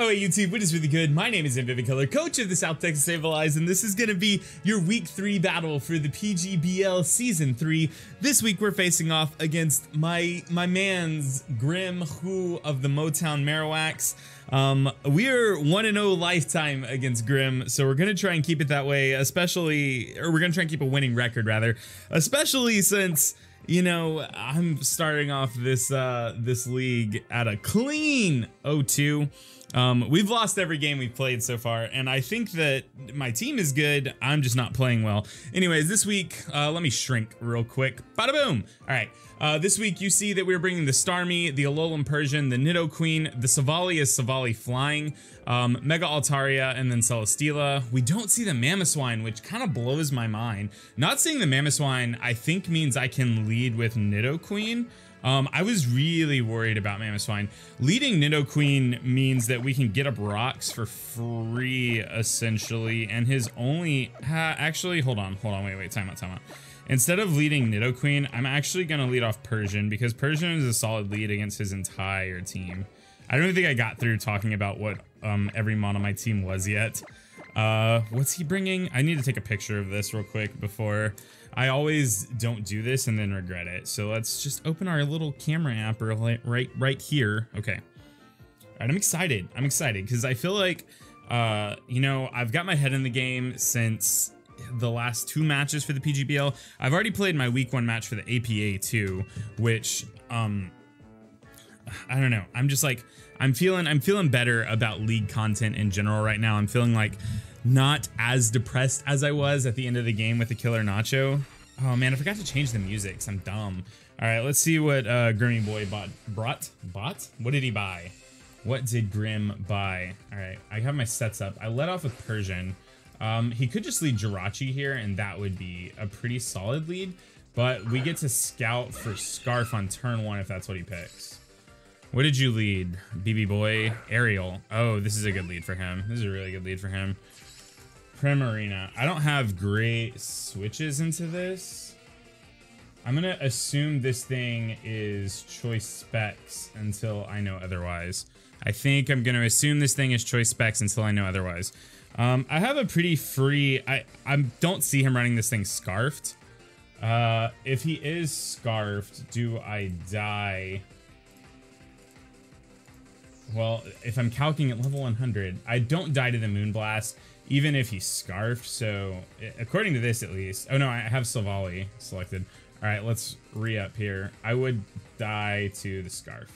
Oh, hey YouTube, what is really good? My name is Untitled Coach of the South Texas Sableyes, and this is going to be your Week 3 battle for the PGBL Season 3. This week we're facing off against my man's Grim Who of the Motowan Marowaks. We're 1-0 lifetime against Grim, so we're going to try and keep it that way, especially, or we're going to try and keep a winning record rather, especially since, you know, I'm starting off this this league at a clean 0-2. We've lost every game we've played so far, and I think that my team is good. I'm just not playing well. Anyways, this week, let me shrink real quick. Bada boom! All right, this week you see that we're bringing the Starmie, the Alolan Persian, the Nidoqueen, the Sableyes Flying, Mega Altaria, and then Celesteela. We don't see the Mamoswine, which kind of blows my mind. Not seeing the Mamoswine, I think means I can lead with Nidoqueen. I was really worried about Mamoswine. Leading Nidoqueen means that we can get up rocks for free, essentially, and his only... actually, hold on, wait, time out. Instead of leading Nidoqueen, I'm actually going to lead off Persian, because Persian is a solid lead against his entire team. I don't think I got through talking about what every mon on my team was yet. What's he bringing? I need to take a picture of this real quick before... I always don't do this and then regret it. So let's just open our little camera app right here. Okay. All right, I'm excited because I feel like, you know, I've got my head in the game since the last 2 matches for the PGBL. I've already played my week 1 match for the APA too, which, I don't know. I'm just like, I'm feeling better about league content in general right now. I'm feeling like not as depressed as I was at the end of the game with the Killer Nacho. Oh man, I forgot to change the music, 'cause I'm dumb. All right, let's see what Grimmy Boy brought. What did he buy? What did Grim buy? All right, I have my sets up. I let off with Persian. He could just lead Jirachi here, and that would be a pretty solid lead, but we get to scout for Scarf on turn 1 if that's what he picks. What did you lead, BB Boy? Ariel. Oh, this is a good lead for him. This is a really good lead for him. Primarina. I don't have great switches into this. I'm gonna assume this thing is choice specs until I know otherwise. I think I'm gonna assume this thing is choice specs until I know otherwise. I have a pretty free... I don't see him running this thing scarfed. If he is scarfed, do I die? Well, if I'm calcing at level 100, I don't die to the Moonblast, even if he's scarfed. So, according to this at least... Oh no, I have Sableyes selected. All right, let's re-up here. I would die to the Scarf.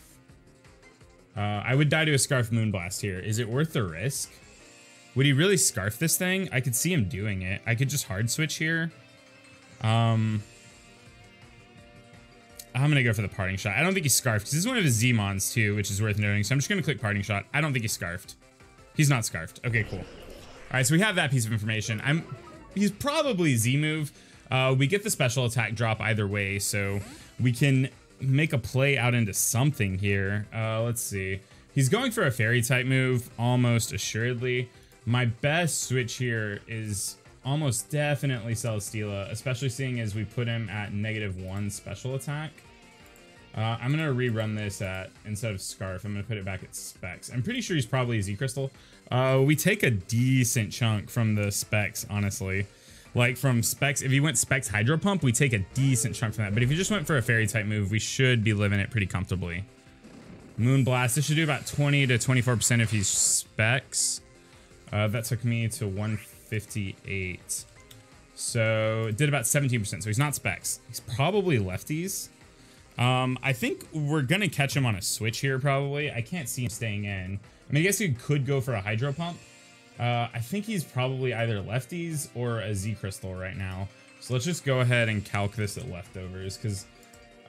I would die to a Scarf Moonblast here. Is it worth the risk? Would he really Scarf this thing? I could see him doing it. I could just hard switch here. I'm gonna go for the Parting Shot. I don't think he's scarfed, because this is one of his Z-Mons too, which is worth noting. So I'm just gonna click Parting Shot. I don't think he's scarfed. He's not scarfed. Okay, cool. All right, so we have that piece of information. He's probably Z-Move. We get the special attack drop either way, so we can make a play out into something here. Let's see. He's going for a Fairy type move, almost assuredly. My best switch here is almost definitely Celesteela, especially seeing as we put him at -1 special attack. I'm gonna rerun this at, instead of Scarf, I'm gonna put it back at Specs. I'm pretty sure he's probably a Z-Crystal. We take a decent chunk from the Specs, honestly. Like from Specs, if he went Specs Hydro Pump, we take a decent chunk from that. But if he just went for a Fairy type move, we should be living it pretty comfortably. Moonblast, this should do about 20 to 24% if he's Specs. That took me to 158. So it did about 17%. So he's not Specs. He's probably lefties. I think we're gonna catch him on a switch here probably. I can't see him staying in. I mean, I guess he could go for a Hydro Pump. I think he's probably either lefties or a Z-Crystal right now. So let's just go ahead and calc this at leftovers, because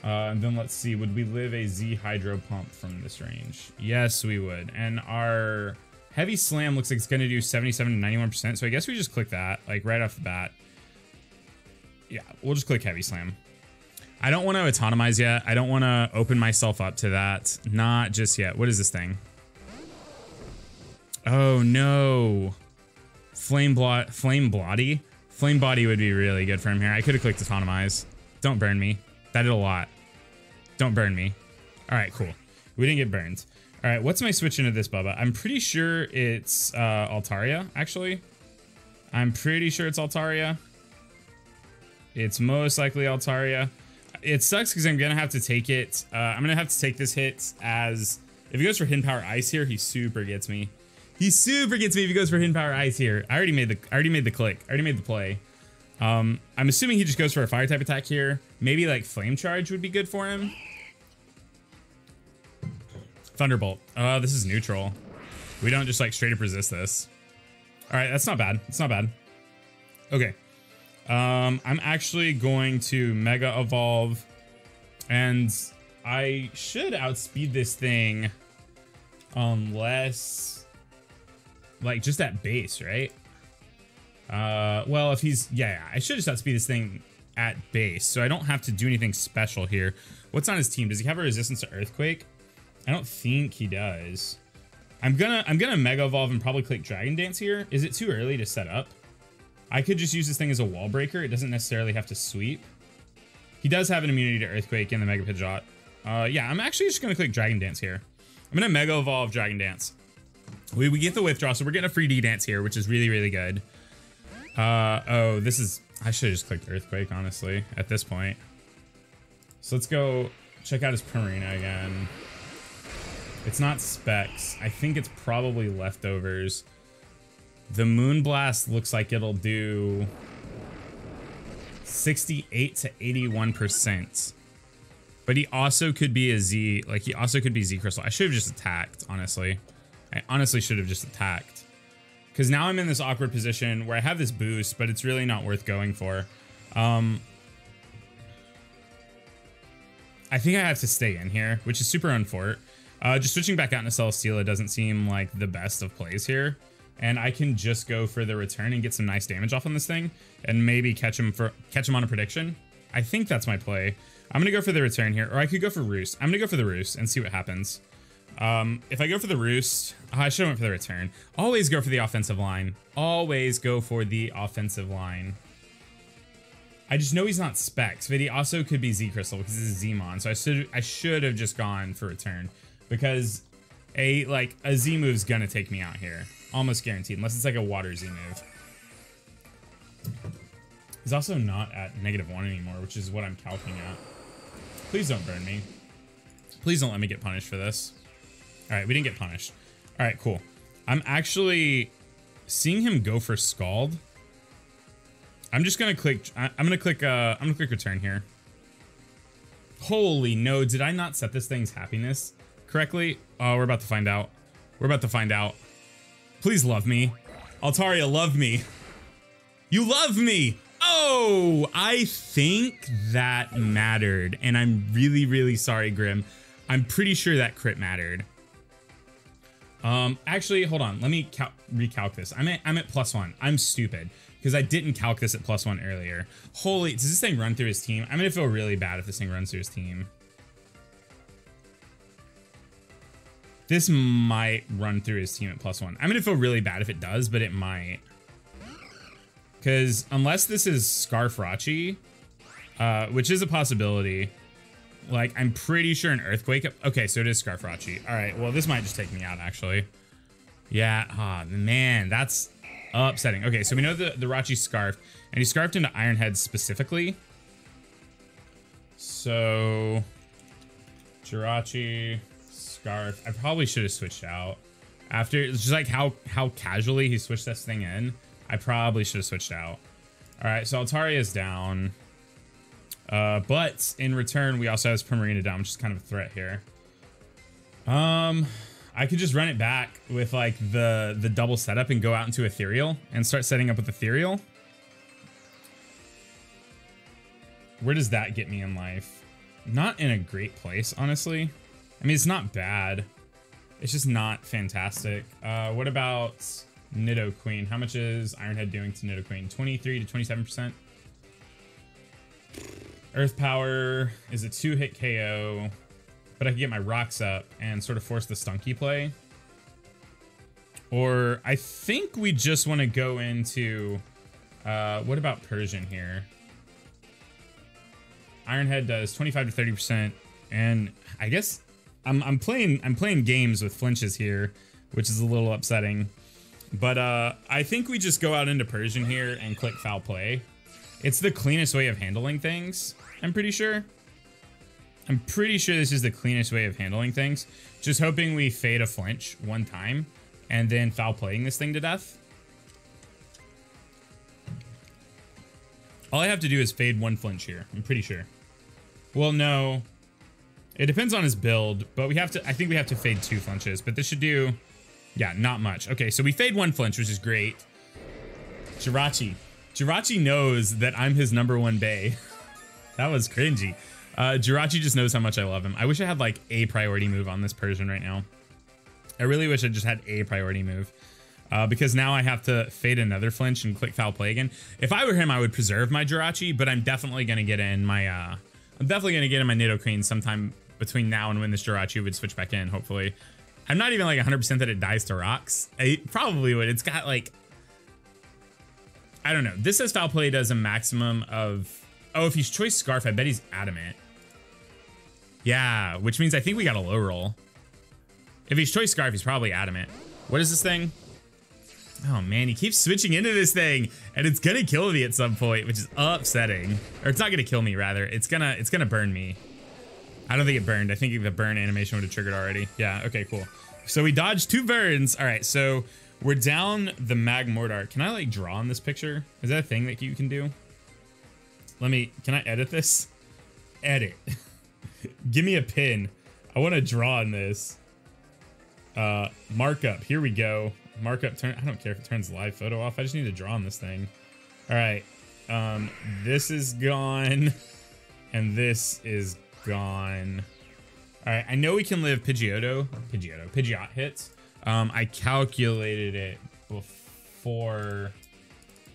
and then let's see, would we live a Z Hydro Pump from this range? Yes, we would. And our Heavy Slam looks like it's gonna do 77 to 91%. So I guess we just click that, like right off the bat. Yeah, we'll just click Heavy Slam. I don't want to autonomize yet. I don't want to open myself up to that. Not just yet. What is this thing? Oh no. Flame Body? Flame Body would be really good for him here. I could have clicked autonomize. Don't burn me. That did a lot. Don't burn me. All right, cool. We didn't get burned. All right, what's my switch into this, Bubba? I'm pretty sure it's Altaria, actually. I'm pretty sure it's Altaria. It's most likely Altaria. It sucks because I'm going to have to take it. I'm going to have to take this hit as... If he goes for Hidden Power Ice here, he super gets me. He super gets me if he goes for Hidden Power Ice here. I already made the click. I already made the play. I'm assuming he just goes for a fire type attack here. Maybe like Flame Charge would be good for him. Thunderbolt. Oh, this is neutral. We don't just like straight up resist this. All right, that's not bad. It's not bad. Okay. I'm actually going to Mega Evolve, and I should outspeed this thing unless, like, just at base, right? Well, if he's, yeah, I should just outspeed this thing at base, so I don't have to do anything special here. What's on his team? Does he have a resistance to Earthquake? I don't think he does. I'm gonna Mega Evolve and probably click Dragon Dance here. Is it too early to set up? I could just use this thing as a wall breaker. It doesn't necessarily have to sweep. He does have an immunity to Earthquake in the Mega Pidgeot. Yeah, I'm actually just gonna click Dragon Dance here. I'm gonna Mega Evolve Dragon Dance. We get the withdraw, so we're getting a free D-Dance here, which is really, really good. Oh, this is... I should have just clicked Earthquake, honestly, at this point. So let's go check out his Primarina again. It's not Specs. I think it's probably Leftovers. The Moonblast looks like it'll do 68 to 81%. But he also could be a Z, like he also could be Z Crystal. I should have just attacked, honestly. I honestly should have just attacked. Because now I'm in this awkward position where I have this boost, but it's really not worth going for. I think I have to stay in here, which is super unfort. Just switching back out into Celesteela doesn't seem like the best of plays here. And I can just go for the return and get some nice damage off on this thing and maybe catch him on a prediction. I think that's my play. I'm gonna go for the return here, or I could go for Roost. I'm gonna go for the Roost and see what happens. If I go for the Roost, I should have went for the return. Always go for the offensive line. Always go for the offensive line. I just know he's not Specs, but he also could be Z Crystal because this is Zmon. So I should have just gone for return because a Z move's gonna take me out here. Almost guaranteed, unless it's like a water Z move. He's also not at -1 anymore, which is what I'm calculating at. Please don't burn me. Please don't let me get punished for this. All right, we didn't get punished. All right, cool. I'm actually seeing him go for Scald. I'm just gonna click. I'm gonna click return here. Holy no! Did I not set this thing's happiness correctly? Oh, we're about to find out. We're about to find out. Please love me. Altaria, love me. You love me. Oh, I think that mattered. And I'm really, really sorry, Grim. I'm pretty sure that crit mattered. Actually, hold on. Let me recalc this. I'm at +1. I'm stupid because I didn't calc this at +1 earlier. Holy, does this thing run through his team? I'm gonna feel really bad if this thing runs through his team. This might run through his team at +1. I'm gonna feel really bad if it does, but it might. Because unless this is Scarfrachi, which is a possibility, like I'm pretty sure an Earthquake. Okay, so it is Scarfrachi. All right, well this might just take me out actually. Yeah, man, that's upsetting. Okay, so we know the Rachi scarfed, and he scarfed into Iron Head specifically. So Jirachi. Scarf. I probably should have switched out after. It's just like how casually he switched this thing in. I probably should have switched out. All right, so Altaria is down, but in return we also have his Primarina down, which is kind of a threat here. I could just run it back with like the double setup and go out into Ethereal and start setting up with Ethereal. Where does that get me in life? Not in a great place, honestly. I mean, it's not bad. It's just not fantastic. What about Nidoqueen? How much is Ironhead doing to Nidoqueen? 23 to 27%. Earth Power is a 2-hit KO, but I can get my rocks up and sort of force the Stunky play. Or I think we just want to go into... what about Persian here? Ironhead does 25 to 30%, and I guess I'm playing games with flinches here, which is a little upsetting. But I think we just go out into Persian here and click foul play. It's the cleanest way of handling things, I'm pretty sure. I'm pretty sure this is the cleanest way of handling things. Just hoping we fade a flinch one time and then foul playing this thing to death. All I have to do is fade one flinch here, I'm pretty sure. Well, no. It depends on his build, but we have to, I think we have to fade 2 flinches, but this should do, yeah, not much. Okay, so we fade 1 flinch, which is great. Jirachi. Jirachi knows that I'm his #1 bae. That was cringy. Jirachi just knows how much I love him. I wish I had like a priority move on this Persian right now. I really wish I just had a priority move. Because now I have to fade another flinch and click foul play again. If I were him, I would preserve my Jirachi, but I'm definitely gonna get in my Nidoqueen sometime between now and when this Jirachi would switch back in, hopefully. I'm not even like 100% that it dies to rocks. It probably would. It's got like, I don't know. This says foul play does a maximum of, oh, if he's choice Scarf, I bet he's adamant. Yeah, which means I think we got a low roll. If he's choice Scarf, he's probably adamant. What is this thing? Oh man, he keeps switching into this thing and it's gonna kill me at some point, which is upsetting. Or it's not gonna kill me, rather. It's gonna burn me. I don't think it burned. I think the burn animation would have triggered already. Yeah, okay, cool. So we dodged 2 burns. All right, so we're down the Mag Mortar. Can I like draw on this picture? Is that a thing that you can do? Can I edit this? Edit. Give me a pin. I want to draw on this. Markup, here we go. Markup turn. I don't care if it turns live photo off. I just need to draw on this thing. All right. This is gone. And this is gone. All right. I know we can live Pidgeot hits. I calculated it before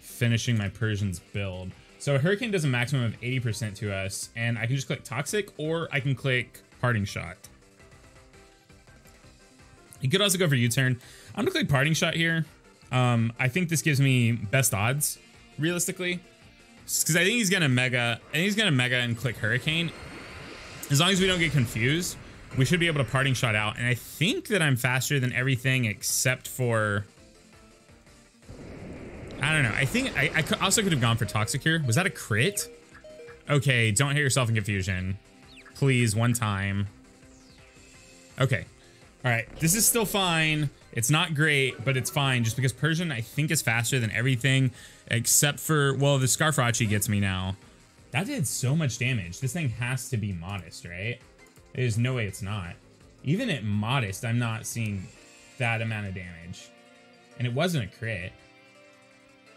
finishing my Persian's build. So a Hurricane does a maximum of 80% to us, and I can just click Toxic, or I can click Parting Shot. You could also go for U-turn. I'm gonna click Parting Shot here. I think this gives me best odds, realistically, because I think he's gonna Mega, and click Hurricane. As long as we don't get confused, we should be able to Parting Shot out. And I think that I'm faster than everything except for, I don't know. I think I also could have gone for Toxic here. Was that a crit? Okay, don't hit yourself in confusion. Please, one time. Okay. All right, this is still fine. It's not great, but it's fine just because Persian, I think, is faster than everything except for, well, the Scarfrachi gets me now. That did so much damage. This thing has to be modest, right? There's no way it's not. Even at modest, I'm not seeing that amount of damage. And it wasn't a crit.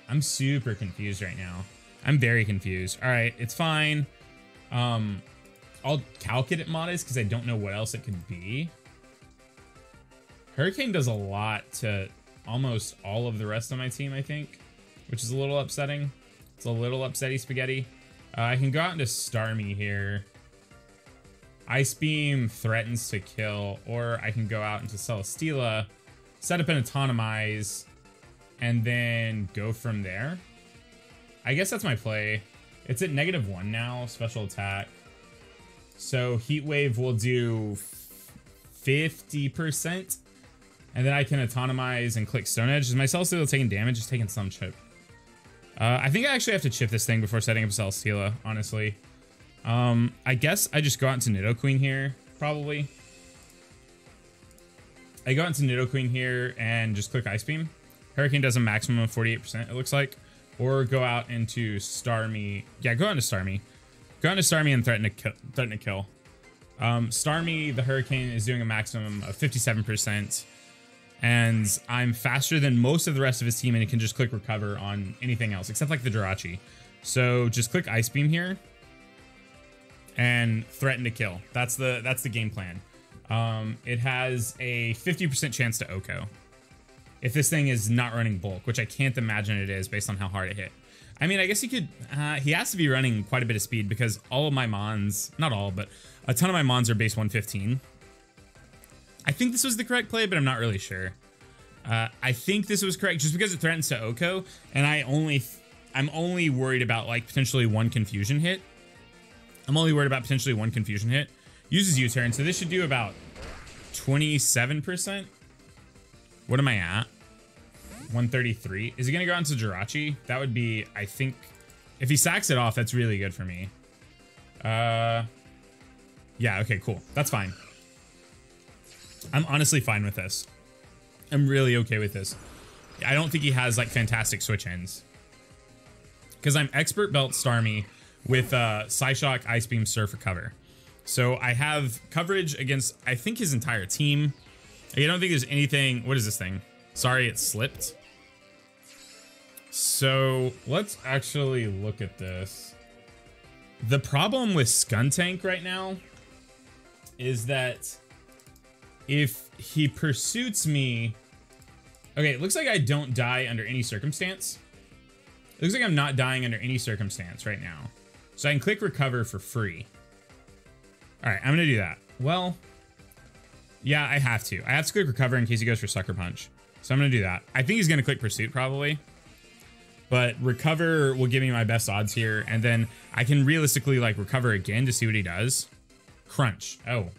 I'm super confused right now. I'm very confused. All right, it's fine. I'll calc it at modest because I don't know what else it could be. Hurricane does a lot to almost all of the rest of my team, I think, which is a little upsetting. It's a little upsetty spaghetti. I can go out into Starmie here. Ice Beam threatens to kill, or I can go out into Celesteela, set up an Autonomize, and then go from there. I guess that's my play. It's at -1 now, special attack. So Heat Wave will do 50%. And then I can Autonomize and click Stone Edge. Is my Celesteela taking damage? It's taking some chip. I think I actually have to chip this thing before setting up Celesteela, honestly. I guess I just go out into Nidoqueen here, probably. I go out into Nidoqueen here and just click Ice Beam. Hurricane does a maximum of 48%, it looks like. Or go out into Starmie. Yeah, go out into Starmie. Go out into Starmie and threaten to kill. Starmie, the Hurricane, is doing a maximum of 57%. And I'm faster than most of the rest of his team, and it can just click Recover on anything else, except like the Jirachi. So just click Ice Beam here and threaten to kill. That's the game plan. It has a 50% chance to OHKO if this thing is not running bulk, which I can't imagine it is based on how hard it hit. I mean, I guess he could, he has to be running quite a bit of speed because all of my Mons, not all, but a ton of my Mons are base 115. I think this was the correct play, but I'm not really sure. I think this was correct just because it threatens to OHKO, and I'm only worried about like potentially one confusion hit. I'm only worried about potentially one confusion hit. Uses U-turn, so this should do about 27%. What am I at? 133. Is he gonna go on to Jirachi? That would be, I think, if he sacks it off, that's really good for me. Yeah, okay, cool. That's fine. I'm honestly fine with this. I'm really okay with this. I don't think he has like fantastic switch ends. Because I'm Expert Belt Starmie with Psyshock, Ice Beam, Surf, Recover. So I have coverage against, I think, his entire team. I don't think there's anything. What is this thing? Sorry, it slipped. So let's actually look at this. The problem with Skuntank right now is that if he pursuits me... Okay, it looks like I don't die under any circumstance. It looks like I'm not dying under any circumstance right now. So I can click recover for free. All right, I'm gonna do that. Well, yeah, I have to. I have to click recover in case he goes for Sucker Punch. So I'm gonna do that. I think he's gonna click pursuit probably. But recover will give me my best odds here. And then I can realistically like recover again to see what he does. Crunch. Oh.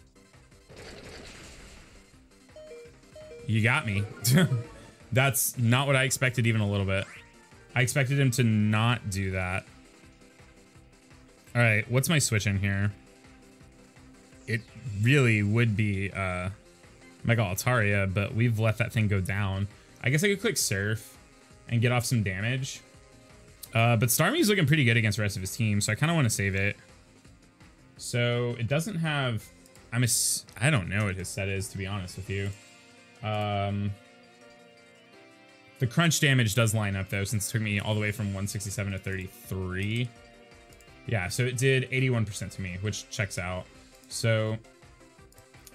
You got me. That's not what I expected even a little bit. I expected him to not do that. All right, what's my switch in here? It really would be Mega Altaria, but we've let that thing go down. I guess I could click Surf and get off some damage. But Starmie's looking pretty good against the rest of his team, so I kind of want to save it. So it doesn't have... I don't know what his set is, to be honest with you. The crunch damage does line up, though, since it took me all the way from 167 to 33. Yeah, so it did 81% to me, which checks out. So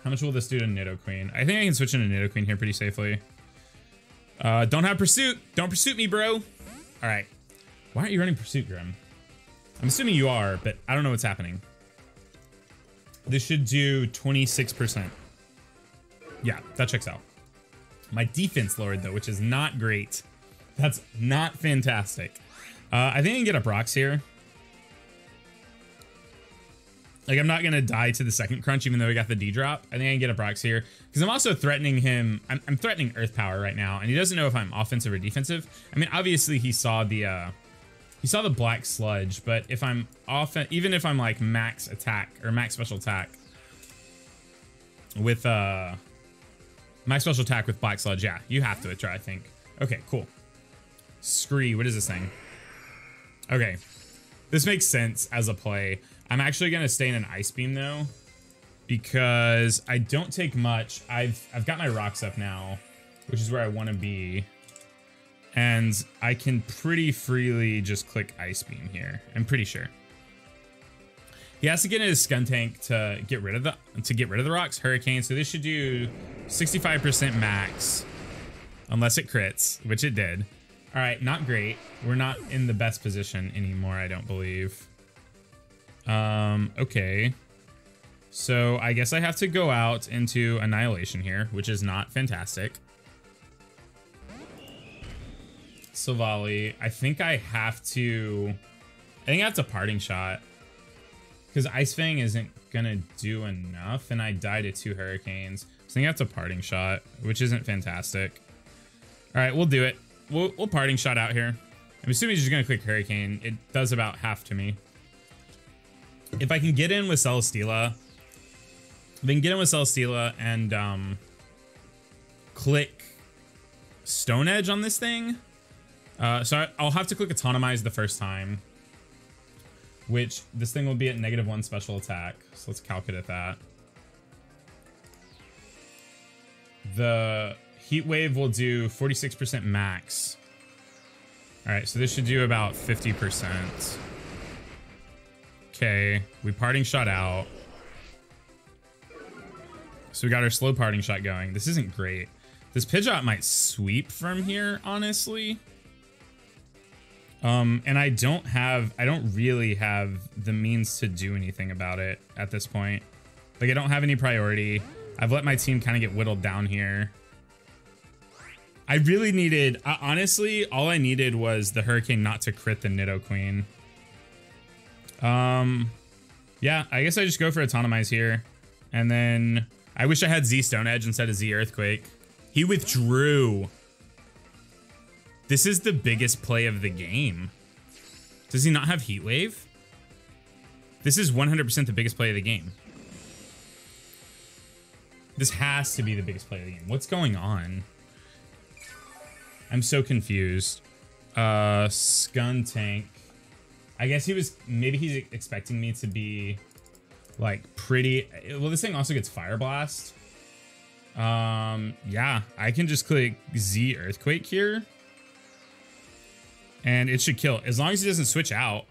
how much will this do to Nidoqueen? I think I can switch into Nidoqueen here pretty safely. Don't have pursuit. Don't pursuit me, bro. All right. Why aren't you running pursuit, Grim? I'm assuming you are, but I don't know what's happening. This should do 26%. Yeah, that checks out. My defense lowered, though, which is not great. That's not fantastic. I think I can get up rocks here. Like, I'm not going to die to the second crunch, even though we got the D drop. I think I can get up rocks here. Because I'm also threatening him. I'm threatening Earth Power right now. And he doesn't know if I'm offensive or defensive. I mean, obviously, he saw the Black Sludge. But if I'm even if I'm like max attack or max special attack with max special attack with Black Sludge, yeah, you have to try, I think. Okay, cool. Scree, what is this thing? Okay. This makes sense as a play. I'm actually going to stay in an Ice Beam, though, because I don't take much. I've got my rocks up now, which is where I want to be. And I can pretty freely just click Ice Beam here. I'm pretty sure. He has to get in his Skuntank to get rid of the rocks. Hurricane. So this should do 65% max, unless it crits, which it did. All right, not great. We're not in the best position anymore, I don't believe. Okay. So I guess I have to go out into Annihilation here, which is not fantastic. Silvally, I think I have to Parting Shot. Because Ice Fang isn't gonna do enough, and I died to 2 Hurricanes. So I think I have to Parting Shot, which isn't fantastic. Alright, we'll do it. We'll Parting Shot out here. I'm assuming he's just gonna click Hurricane. It does about half to me. If I can get in with Celesteela, and click Stone Edge on this thing. So I'll have to click Autonomize the first time, which this thing will be at -1 special attack. So let's calculate that. The Heat Wave will do 46% max. All right, so this should do about 50%. Okay, we Parting Shot out. So we got our slow Parting Shot going. This isn't great. This Pidgeot might sweep from here, honestly. And I don't really have the means to do anything about it at this point. Like, I don't have any priority. I've let my team kind of get whittled down here. I really needed, honestly, all I needed was the Hurricane not to crit the Nidoqueen. Yeah, I guess I just go for Autonomize here. And then I wish I had Z Stone Edge instead of Z Earthquake. He withdrew. This is the biggest play of the game. Does he not have Heat Wave? This is 100% the biggest play of the game. This has to be the biggest play of the game. What's going on? I'm so confused. Skuntank. I guess he was, maybe he's expecting me to be like pretty, well, this thing also gets Fire Blast. Yeah, I can just click Z Earthquake here. And it should kill, as long as he doesn't switch out.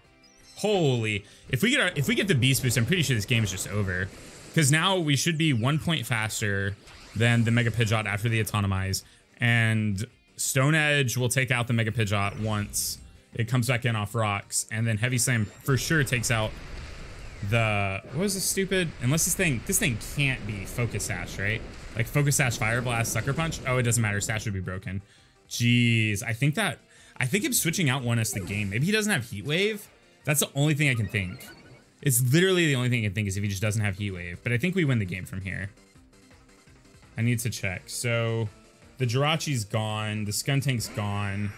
Holy, if we get the Beast Boost, I'm pretty sure this game is just over. Because now we should be 1 point faster than the Mega Pidgeot after the Autonomize. And Stone Edge will take out the Mega Pidgeot once it comes back in off rocks. And then Heavy Slam for sure takes out the, what was this stupid? Unless this thing can't be Focus Sash, right? Like Focus Sash, Fire Blast, Sucker Punch. Oh, it doesn't matter. Sash would be broken. Jeez, I think him switching out won us the game. Maybe he doesn't have Heat Wave. That's the only thing I can think. It's literally the only thing I can think is if he just doesn't have Heat Wave. But I think we win the game from here. I need to check. So the Jirachi's gone. The Skuntank's gone.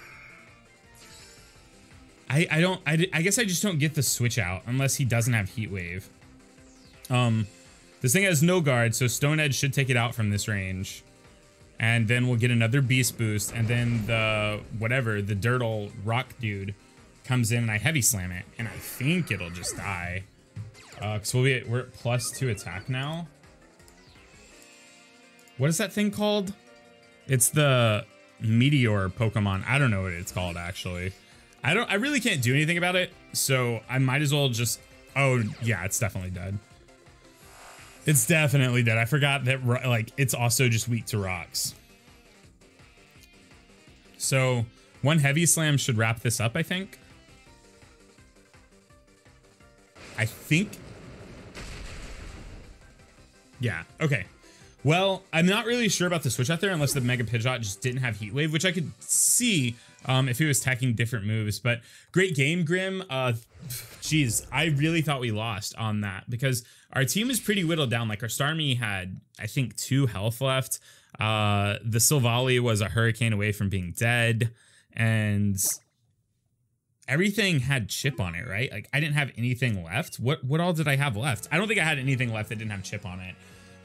I guess I just don't get the switch out unless he doesn't have Heat Wave. This thing has no guard, so Stone Edge should take it out from this range. And then we'll get another Beast Boost, and then the Dirtle Rock dude comes in and I Heavy Slam it, and I think it'll just die. Cause we're at +2 attack now. What is that thing called? It's the Meteor Pokemon. I don't know what it's called actually. I really can't do anything about it, so I might as well just, oh yeah, it's definitely dead. It's definitely dead. I forgot that, like, it's also just weak to rocks. So one Heavy Slam should wrap this up, I think. Yeah, okay. Well, I'm not really sure about the switch out there unless the Mega Pidgeot just didn't have Heat Wave, which I could see if he was attacking different moves. But great game, Grim. Geez, I really thought we lost on that because our team is pretty whittled down. Like our Starmie had, I think, 2 health left. The Silvally was a hurricane away from being dead. And everything had chip on it, right? Like I didn't have anything left. What all did I have left? I don't think I had anything left that didn't have chip on it.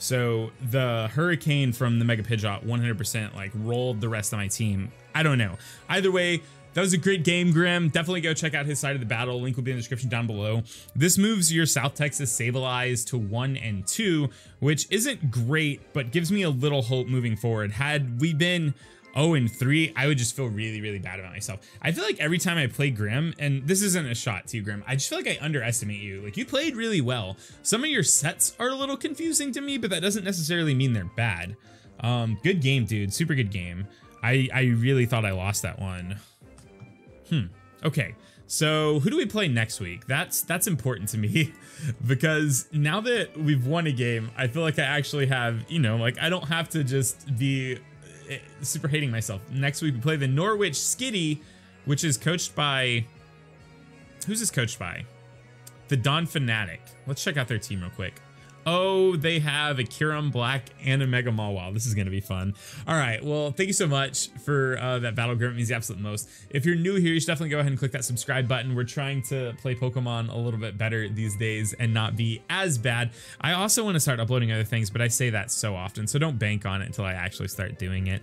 So the hurricane from the Mega Pidgeot 100% like rolled the rest of my team. I don't know. Either way, that was a great game, Grim. Definitely go check out his side of the battle. Link will be in the description down below. This moves your South Texas Sableyes to 1 and 2, which isn't great, but gives me a little hope moving forward. Had we been 0 and 3, I would just feel really, really bad about myself. I feel like every time I play Grim, and this isn't a shot to you, Grim, I just feel like I underestimate you. Like you played really well. Some of your sets are a little confusing to me, but that doesn't necessarily mean they're bad. Good game, dude. Super good game. I really thought I lost that one. Okay. So who do we play next week? That's important to me because now that we've won a game, I feel like I actually have, you know, like I don't have to just be super hating myself. Next week we play the Norwich Skitty, which is coached by, who's this coached by? The Don Fanatic. Let's check out their team real quick. Oh, they have a Kyurem Black and a Mega Mawile. This is going to be fun. All right. Well, thank you so much for that battle, Grim. It means the absolute most. If you're new here, you should definitely go ahead and click that subscribe button. We're trying to play Pokemon a little bit better these days and not be as bad. I also want to start uploading other things, but I say that so often, so don't bank on it until I actually start doing it.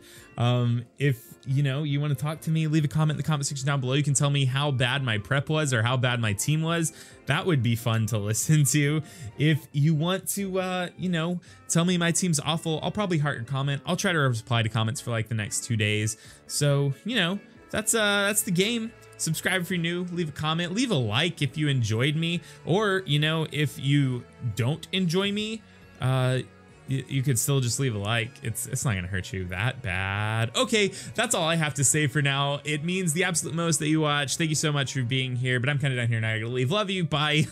If you know you want to talk to me, leave a comment in the comment section down below. You can tell me how bad my prep was or how bad my team was. That would be fun to listen to. If you want to, you know, tell me my team's awful, I'll probably heart your comment. I'll try to reply to comments for like the next 2 days. So, you know, that's the game. Subscribe if you're new, leave a comment, leave a like if you enjoyed me, or, you know, if you don't enjoy me, you could still just leave a like. It's not gonna hurt you that bad. Okay, that's all I have to say for now. It means the absolute most that you watch. Thank you so much for being here, but I'm kind of done here now. I gotta leave. Love you. Bye.